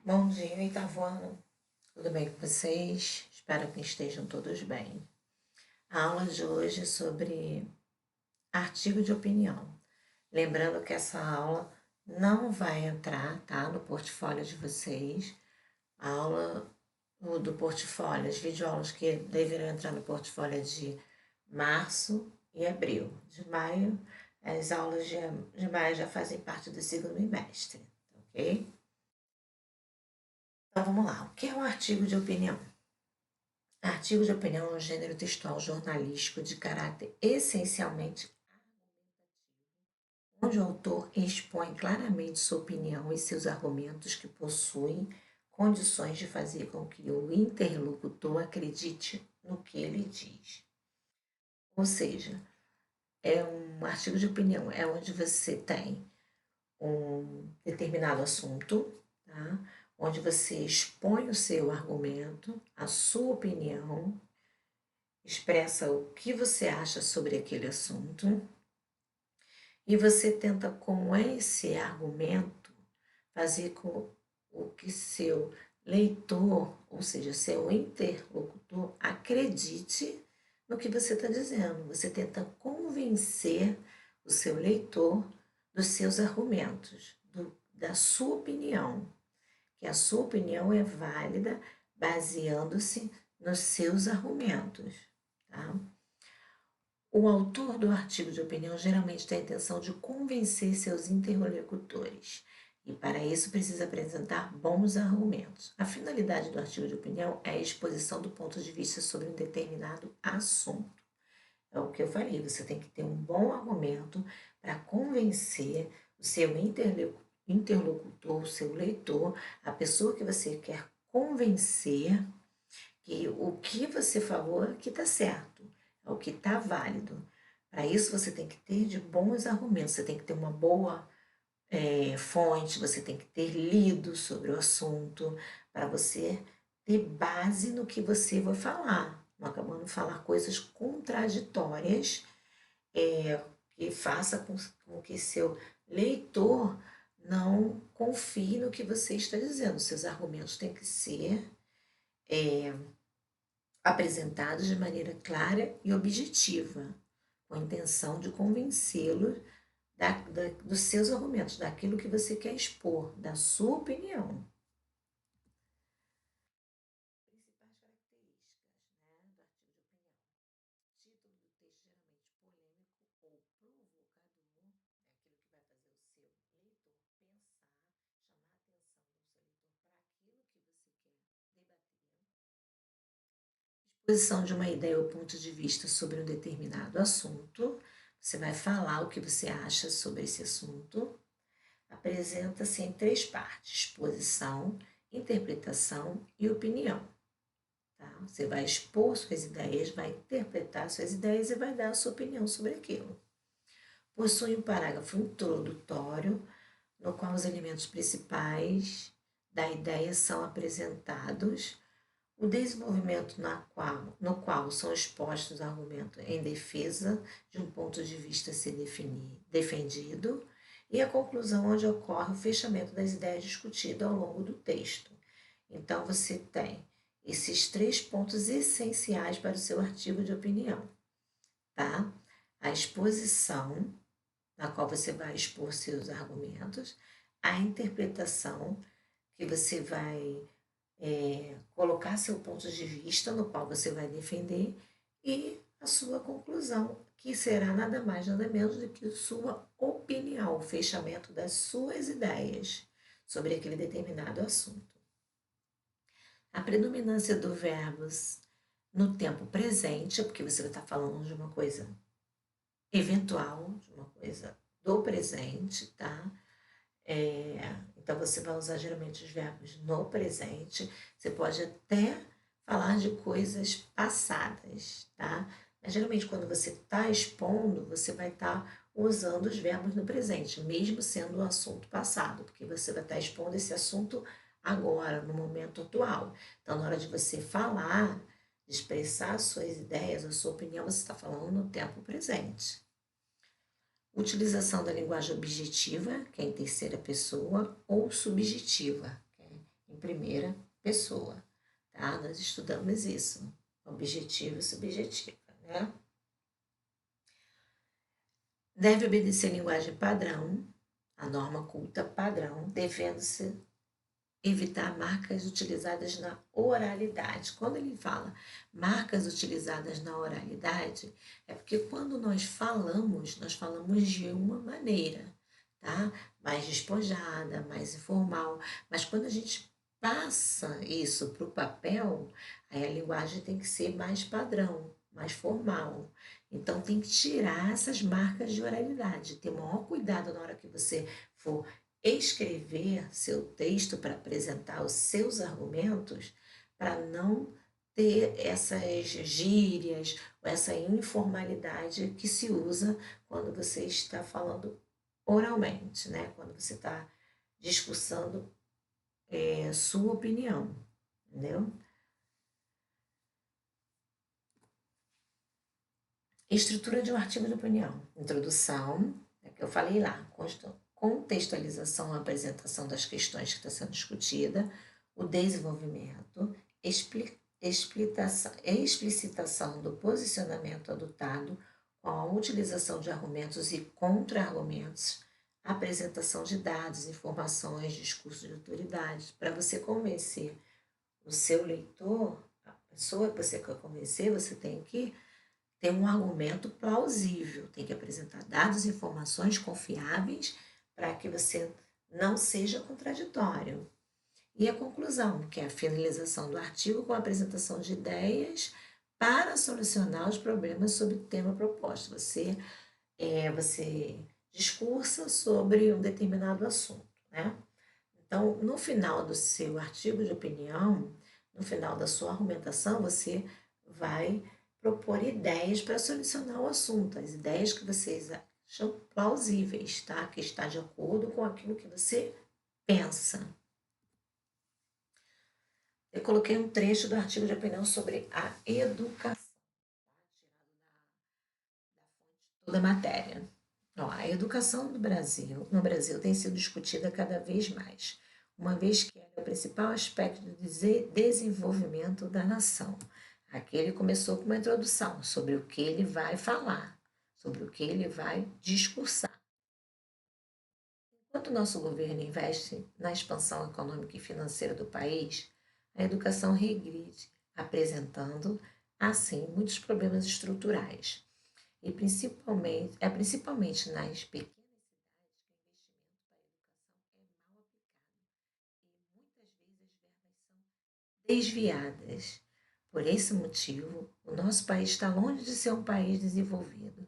Bom dia, oitavo ano. Tudo bem com vocês? Espero que estejam todos bem. A aula de hoje é sobre artigo de opinião. Lembrando que essa aula não vai entrar, tá, no portfólio de vocês. A aula do portfólio, as videoaulas que deveriam entrar no portfólio é de março e abril. De maio, as aulas de maio já fazem parte do segundo bimestre, ok? Então vamos lá. O que é um artigo de opinião? Artigo de opinião é um gênero textual jornalístico de caráter essencialmente onde o autor expõe claramente sua opinião e seus argumentos que possuem condições de fazer com que o interlocutor acredite no que ele diz. Ou seja, é um artigo de opinião, é onde você tem um determinado assunto, tá? Onde você expõe o seu argumento, a sua opinião, expressa o que você acha sobre aquele assunto e você tenta, com esse argumento, fazer com o que seu leitor, ou seja, seu interlocutor, acredite no que você está dizendo. Você tenta convencer o seu leitor dos seus argumentos, da sua opinião, que a sua opinião é válida baseando-se nos seus argumentos, tá? O autor do artigo de opinião geralmente tem a intenção de convencer seus interlocutores e, para isso, precisa apresentar bons argumentos. A finalidade do artigo de opinião é a exposição do ponto de vista sobre um determinado assunto. É o que eu falei, você tem que ter um bom argumento para convencer o seu interlocutor, o seu leitor, a pessoa que você quer convencer que o que você falou é que está certo, é o que está válido. Para isso, você tem que ter de bons argumentos, você tem que ter uma boa fonte, você tem que ter lido sobre o assunto, para você ter base no que você vai falar, não acabando de falar coisas contraditórias, que faça com que seu leitor não confie no que você está dizendo. Seus argumentos têm que ser apresentados de maneira clara e objetiva, com a intenção de convencê-lo dos seus argumentos, daquilo que você quer expor, da sua opinião. Principais características, né, do artigo de opinião. Título do texto geralmente polêmico ou provocador, é aquilo que vai fazer o seu leitor pensar, chamar a atenção do seu leitor para aquilo que você quer debater. Exposição de uma ideia ou ponto de vista sobre um determinado assunto. Você vai falar o que você acha sobre esse assunto. Apresenta-se em três partes: exposição, interpretação e opinião. Tá? Você vai expor suas ideias, vai interpretar suas ideias e vai dar a sua opinião sobre aquilo. Possui um parágrafo introdutório, no qual os elementos principais da ideia são apresentados, o desenvolvimento no qual são expostos argumentos em defesa de um ponto de vista a ser defendido, e a conclusão onde ocorre o fechamento das ideias discutidas ao longo do texto. Então, você tem esses três pontos essenciais para o seu artigo de opinião, tá? A exposição, na qual você vai expor seus argumentos, a interpretação, que você vai colocar seu ponto de vista, no qual você vai defender, e a sua conclusão, que será nada mais, nada menos do que sua opinião, o fechamento das suas ideias sobre aquele determinado assunto. A predominância do verbos no tempo presente, porque você vai estar falando de uma coisa eventual, de uma coisa do presente, tá? Então, você vai usar geralmente os verbos no presente. Você pode até falar de coisas passadas, tá? Mas, geralmente, quando você está expondo, você vai estar usando os verbos no presente, mesmo sendo um assunto passado, porque você vai estar expondo esse assunto agora, no momento atual. Então, na hora de você falar, de expressar suas ideias, a sua opinião, você está falando no tempo presente. Utilização da linguagem objetiva, que é em terceira pessoa, ou subjetiva, que é em primeira pessoa, tá? Nós estudamos isso, objetivo e subjetiva, né? Deve obedecer linguagem padrão, a norma culta padrão, devendo-se evitar marcas utilizadas na oralidade. Quando ele fala marcas utilizadas na oralidade, é porque quando nós falamos de uma maneira, tá? Mais despojada, mais informal. Mas quando a gente passa isso para o papel, aí a linguagem tem que ser mais padrão, mais formal. Então tem que tirar essas marcas de oralidade, ter maior cuidado na hora que você for escrever seu texto para apresentar os seus argumentos, para não ter essas gírias, ou essa informalidade que se usa quando você está falando oralmente, né? Quando você está discursando sua opinião, entendeu? Estrutura de um artigo de opinião. Introdução, é que eu falei lá, contextualização, apresentação das questões que está sendo discutida, o desenvolvimento, explicitação do posicionamento adotado com a utilização de argumentos e contra-argumentos, apresentação de dados, informações, discurso de autoridade, para você convencer o seu leitor, a pessoa que você quer convencer, você tem que ter um argumento plausível, tem que apresentar dados e informações confiáveis para que você não seja contraditório. E a conclusão, que é a finalização do artigo com a apresentação de ideias para solucionar os problemas sobre o tema proposto. Você discursa sobre um determinado assunto, né? Então, no final do seu artigo de opinião, no final da sua argumentação, você vai propor ideias para solucionar o assunto, as ideias que vocês acham plausíveis, tá? Que está de acordo com aquilo que você pensa. Eu coloquei um trecho do artigo de opinião sobre a educação, toda a matéria. Ó, a educação no Brasil tem sido discutida cada vez mais, uma vez que é o principal aspecto do desenvolvimento da nação. Aqui ele começou com uma introdução sobre o que ele vai falar, sobre o que ele vai discursar. Enquanto o nosso governo investe na expansão econômica e financeira do país, a educação regride, apresentando, assim, muitos problemas estruturais. E principalmente nas pequenas desviadas. Por esse motivo, o nosso país está longe de ser um país desenvolvido,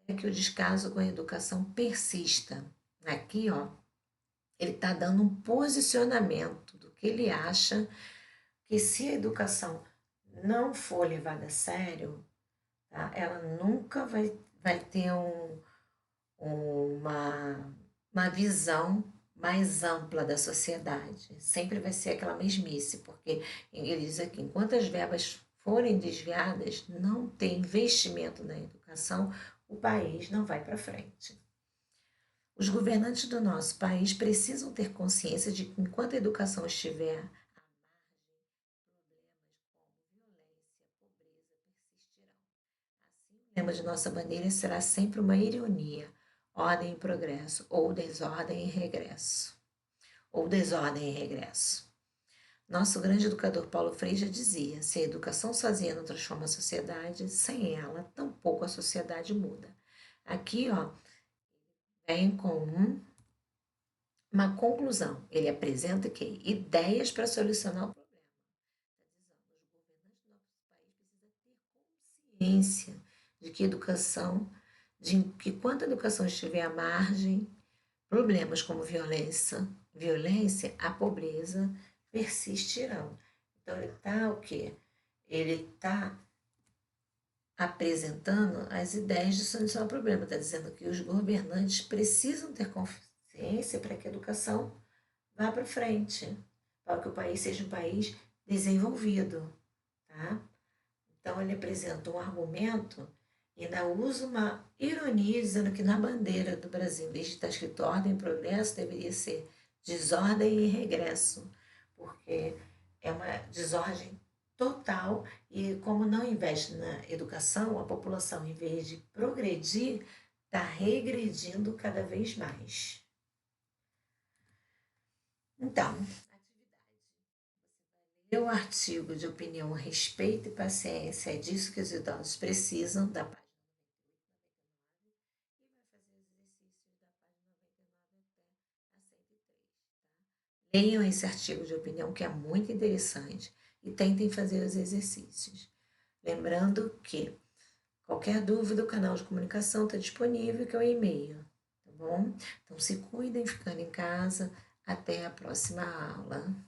até que o descaso com a educação persista. Aqui, ó, ele está dando um posicionamento do que ele acha que se a educação não for levada a sério, tá, ela nunca vai ter uma visão mais ampla da sociedade. Sempre vai ser aquela mesmice, porque ele diz aqui, enquanto as verbas forem desviadas, não tem investimento na educação, o país não vai para frente. Os governantes do nosso país precisam ter consciência de que enquanto a educação estiver à margem, problemas como violência, pobreza persistirão. Assim, o lema de nossa bandeira será sempre uma ironia, ordem e progresso, ou desordem e regresso. Ou desordem e regresso. Nosso grande educador Paulo Freire já dizia: se a educação sozinha não transforma a sociedade, sem ela, tampouco a sociedade muda. Aqui, ó, vem com uma conclusão. Ele apresenta que ideias para solucionar o problema. Está dizendo, os governantes do nosso país precisam ter consciência de que quando a educação estiver à margem, problemas como violência, a pobreza persistirão. Então ele está o quê? Ele está apresentando as ideias de solução ao problema. Está dizendo que os governantes precisam ter consciência para que a educação vá para frente, para que o país seja um país desenvolvido, tá? Então ele apresenta um argumento e ainda usa uma ironia dizendo que na bandeira do Brasil, em vez de estar escrito ordem e progresso, deveria ser desordem e regresso, porque é uma desordem total e como não investe na educação, a população, em vez de progredir, está regredindo cada vez mais. Então, ler o artigo de opinião Respeito e Paciência, é disso que os idosos precisam, da página 98 e vai fazer os exercícios da página 99 até a 103, tá? Leiam esse artigo de opinião que é muito interessante e tentem fazer os exercícios. Lembrando que qualquer dúvida, o canal de comunicação está disponível, que é o e-mail, tá bom? Então se cuidem ficando em casa. Até a próxima aula.